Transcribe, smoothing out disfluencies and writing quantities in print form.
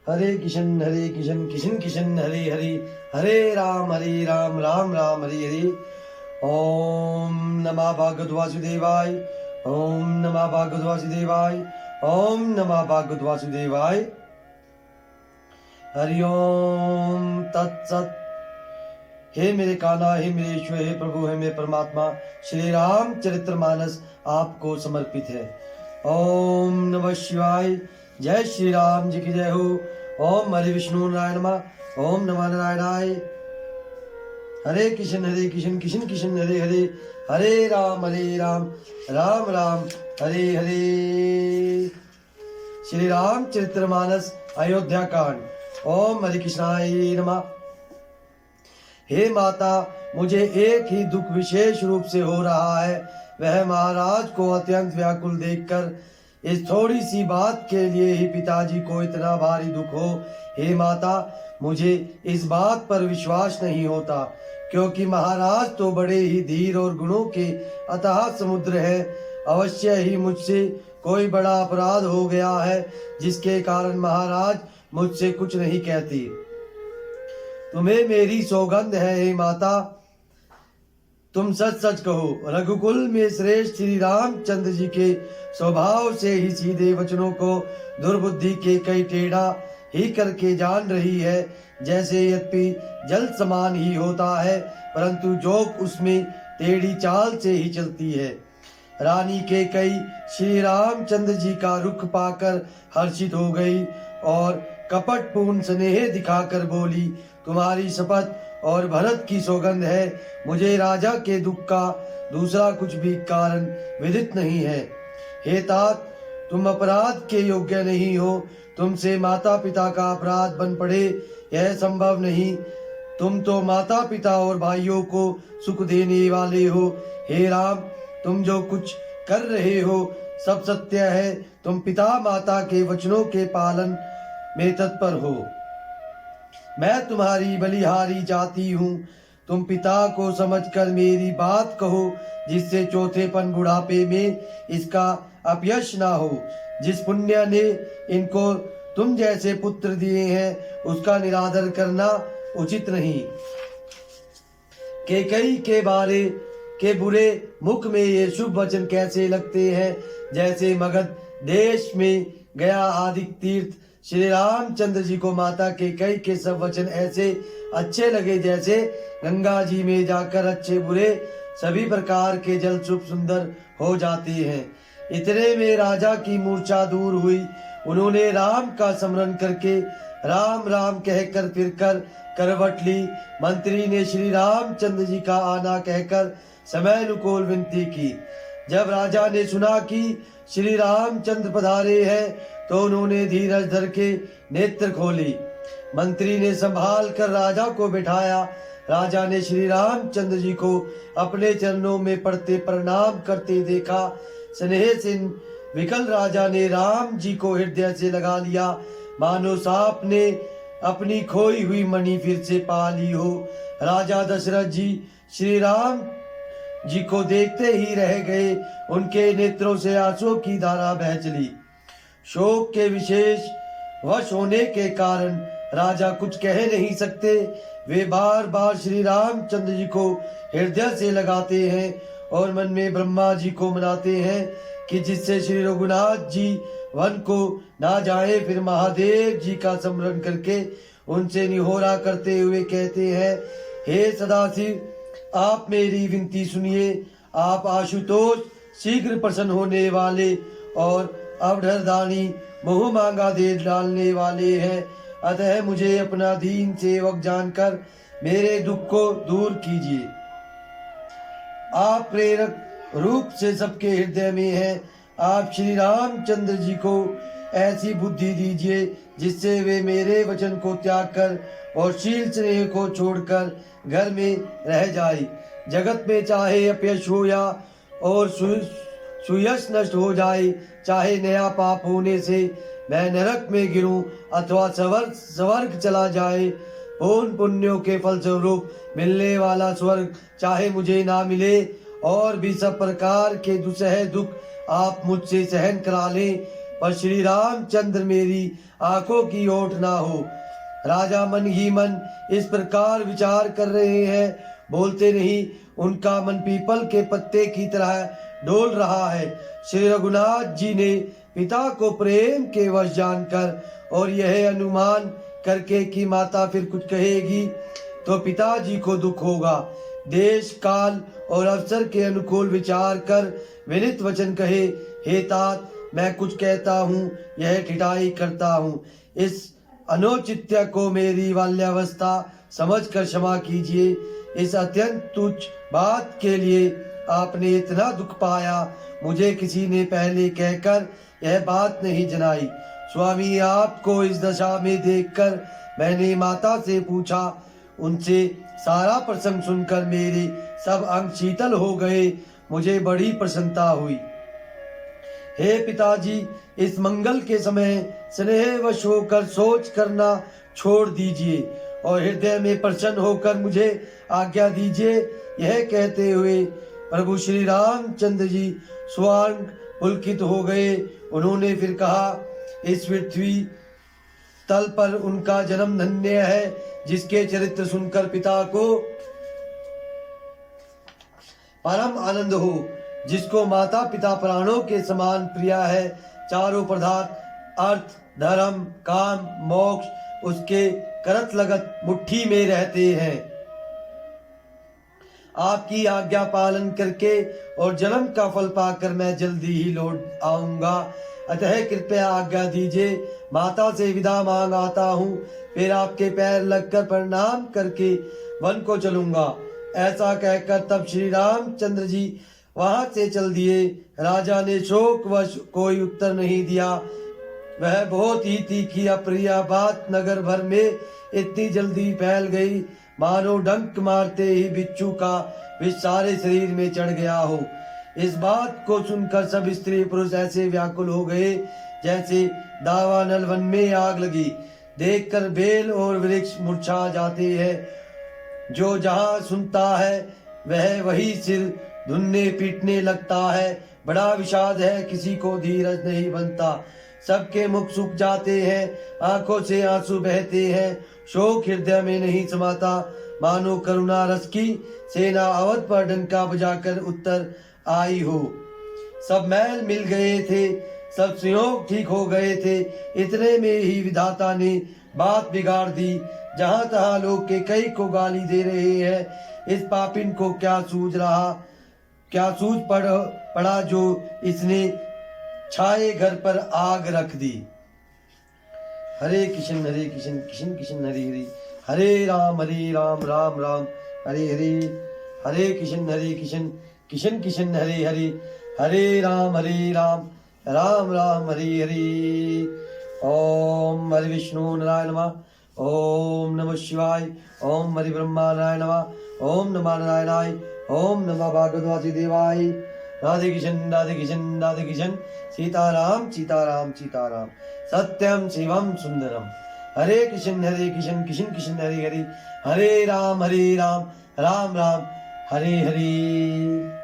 हरे कृष्ण कृष्ण कृष्ण हरे हरे, हरे राम राम राम हरे हरे। ओम नमः भगवते वासुदेवाय, ओम नमः भगवते वासुदेवाय, ओम नमः भगवते वासुदेवाय। हरि ओम तत्सत। हे मेरे कान्हा, हे मेरे ईश्वर, हे प्रभु, हे मेरे परमात्मा, श्री राम चरित्रमानस आपको समर्पित है। ओम नमः शिवाय। जय श्री राम जी की जय हो। ओम हरे विष्णु नारायण नमः, ओम नमः नारायणाय। हरे कृष्ण कृष्ण कृष्ण हरे हरे, हरे राम राम राम हरे हरे। श्री राम चरित्रमानस अयोध्या कांड। ओम हरे कृष्णाय नमः। हे माता, मुझे एक ही दुख विशेष रूप से हो रहा है। वह महाराज को अत्यंत व्याकुल देखकर इस थोड़ी सी बात के लिए ही पिताजी को इतना भारी दुख हो। हे माता, मुझे इस बात पर विश्वास नहीं होता, क्योंकि महाराज तो बड़े ही धीर और गुणों के अथाह समुद्र है। अवश्य ही मुझसे कोई बड़ा अपराध हो गया है, जिसके कारण महाराज मुझसे कुछ नहीं कहती। तुम्हें मेरी सौगंध है हे माता, तुम सच सच कहो। रघुकुल में श्रेष्ठ श्री रामचंद्र जी के स्वभाव से ही सीधे वचनों को दुर्बुद्धि के कई टेढ़ा ही करके जान रही है। जैसे यद्यपि जल समान ही होता है, परंतु जोक उसमें टेढ़ी चाल से ही चलती है। रानी के कई श्री रामचंद्र जी का रुख पाकर हर्षित हो गई और कपटपूर्ण स्नेह दिखाकर बोली, तुम्हारी शपथ और भरत की सौगंध है, मुझे राजा के दुख का दूसरा कुछ भी कारण विदित नहीं है। हे तात, तुम अपराध के योग्य नहीं हो। तुमसे माता पिता का अपराध बन पड़े, यह संभव नहीं। तुम तो माता पिता और भाइयों को सुख देने वाले हो। हे राम, तुम जो कुछ कर रहे हो सब सत्य है। तुम पिता माता के वचनों के पालन में तत्पर हो। मैं तुम्हारी बलिहारी जाती हूँ। तुम पिता को समझकर मेरी बात कहो, जिससे चौथेपन बुढ़ापे में इसका अपयश ना हो। जिस पुण्य ने इनको तुम जैसे पुत्र दिए हैं, उसका निरादर करना उचित नहीं। कैकेयी के बारे के बुरे मुख में ये शुभ वचन कैसे लगते हैं, जैसे मगध देश में गया आदि तीर्थ श्री रामचंद्र जी को माता कैकेयी के सब वचन ऐसे अच्छे लगे, जैसे गंगा जी में जाकर अच्छे बुरे सभी प्रकार के जल शुभ सुंदर हो जाते हैं। इतने में राजा की मूर्छा दूर हुई। उन्होंने राम का स्मरण करके राम राम कहकर फिरकर करवट ली। मंत्री ने श्री रामचंद्र जी का आना कहकर समय अनुकूल विनती की। जब राजा ने सुना कि श्री रामचंद्र पधारे हैं, तो उन्होंने धीरज धर के नेत्र खोली। मंत्री ने संभाल कर राजा को बिठाया। राजा ने श्री रामचंद्र जी को अपने चरणों में पड़ते प्रणाम करते देखा। स्नेह से विकल राजा ने राम जी को हृदय से लगा लिया, मानो सांप ने अपनी खोई हुई मणि फिर से पा ली हो। राजा दशरथ जी श्री राम जी को देखते ही रह गए। उनके नेत्रों से आंसुओं की धारा बह चली। शोक के विशेष वश होने के कारण राजा कुछ कह नहीं सकते। वे बार बार श्री रामचंद्र जी को हृदय से लगाते हैं और मन में ब्रह्मा जी को मनाते हैं कि जिससे श्री रघुनाथ जी वन को ना जाए। फिर महादेव जी का स्मरण करके उनसे निहोरा करते हुए कहते हैं, हे सदाशिव, आप मेरी विनती सुनिए। आप आशुतोष शीघ्र प्रसन्न होने वाले और अवधरदानी मोह मांगा दे डालने वाले हैं। अतः मुझे अपना दीन सेवक जानकर मेरे दुख को दूर कीजिए। आप प्रेरक रूप से सबके हृदय में हैं। आप श्री रामचंद्र जी को ऐसी बुद्धि दीजिए जिससे वे मेरे वचन को त्याग कर और शील स्नेह को छोड़कर घर में रह जाए। जगत में चाहे अपयश हो या और सुयश नष्ट हो जाए, चाहे नया पाप होने से मैं नरक में गिरूं अथवा स्वर्ग चला जाए, पूर्ण पुण्यों के फलस्वरूप मिलने वाला स्वर्ग चाहे मुझे ना मिले, और भी सब प्रकार के दुसह दुख आप मुझसे सहन करा लें, और श्री रामचंद्र मेरी आंखों की ओट ना हो। राजा मन ही मन इस प्रकार विचार कर रहे हैं, बोलते नहीं। उनका मन पीपल के पत्ते की तरह डोल रहा है। श्री रघुनाथ जी ने पिता को प्रेम के वश जानकर और यह अनुमान करके कि माता फिर कुछ कहेगी तो पिताजी को दुख होगा, देश काल और अवसर के अनुकूल विचार कर विनित वचन कहे, हे तात, मैं कुछ कहता हूँ, यह ठिठाई करता हूँ। इस अनौचित्य को मेरी बाल्यावस्था समझकर क्षमा कीजिए। इस अत्यंत तुच्छ बात के लिए आपने इतना दुख पाया, मुझे किसी ने पहले कहकर यह बात नहीं जनाई। स्वामी, आपको इस दशा में देखकर मैंने माता से पूछा। उनसे सारा प्रसंग सुनकर मेरे सब अंग शीतल हो गए, मुझे बड़ी प्रसन्नता हुई। हे पिताजी, इस मंगल के समय स्नेहवश होकर सोच करना छोड़ दीजिए और हृदय में प्रसन्न होकर मुझे आज्ञा दीजिए। यह कहते हुए प्रभु श्री रामचंद्र जी स्वर्ण पुलकित हो गए। उन्होंने फिर कहा, इस पृथ्वी तल पर उनका जन्म धन्य है, जिसके चरित्र सुनकर पिता को परम आनंद हो, जिसको माता पिता प्राणों के समान प्रिया है। चारों पदार्थ अर्थ, धर्म, काम, मोक्ष उसके करत लगत मुट्ठी में रहते हैं। आपकी आज्ञा पालन करके और जन्म का फल पाकर मैं जल्दी ही लौट आऊंगा, अतः कृपया आज्ञा दीजिए। माता से विदा मांग आता हूँ, फिर आपके पैर लगकर प्रणाम करके वन को चलूंगा। ऐसा कहकर तब श्री रामचंद्र जी वहां से चल दिए। राजा ने शोकवश कोई उत्तर नहीं दिया। वह बहुत ही तीखी अप्रिय बात नगर भर में इतनी जल्दी फैल गई, मानो डंक मारते ही बिच्छू का विष सारे शरीर में चढ़ गया हो। इस बात को सुनकर सब स्त्री पुरुष ऐसे व्याकुल हो गए जैसे दावानल वन में आग लगी। देखकर बेल और वृक्ष मुरझा जाते हैं। जो जहाँ सुनता है वह वही सिर धुनने पीटने लगता है। बड़ा विषाद है, किसी को धीरज नहीं बनता। सबके मुख सूख जाते हैं, आंखों से आंसू बहते हैं। शोक हृदय में नहीं समाता, मानो करुणा रस की सेना अवध पर डंका बजाकर उत्तर आई हो। सब मैल मिल गए थे, सब संयोग ठीक हो गए थे। इतने में ही विधाता ने बात बिगाड़ दी। जहां तहां लोग के कई को गाली दे रहे हैं। इस पापिन को क्या सूझ पड़ा जो इसने छाए घर पर आग रख दी। हरे कृष्ण कृष्ण कृष्ण हरे हरे, हरे राम राम राम हरे हरे, हरे कृष्ण कृष्ण कृष्ण हरे हरे, हरे राम राम राम हरे हरे। ओम हरि विष्णु नारायण नमः, ओम नमः शिवाय, ओम हरि ब्रह्मा नारायण नमः, ओम नमः नारायणाय, ओम नमः भागवत वासुदेवाय। राधे कृष्ण सीताराम सीताराम सीताराम, सत्यम शिवम सुंदरम। हरे कृष्ण कृष्ण कृष्ण हरे हरे, हरे राम राम राम हरे हरे।